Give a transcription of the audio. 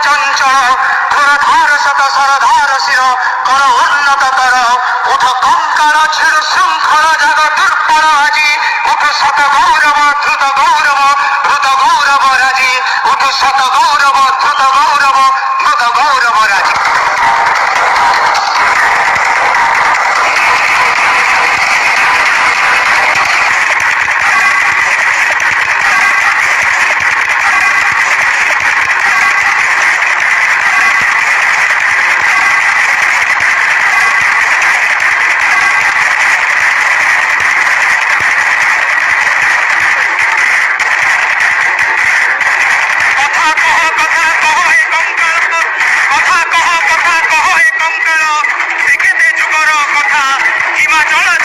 চঞ্চল ঘোরধার শত সরধার শির কর উন্নত কর উঠ কঙ্কার ছির শৃঙ্খল জাগ দুর্বল আজি উঠ শত গৌরব দ্রুত গৌরব রাজি উঠ শত গৌরব দ্রুত গৌরব রাজি। হিমাচল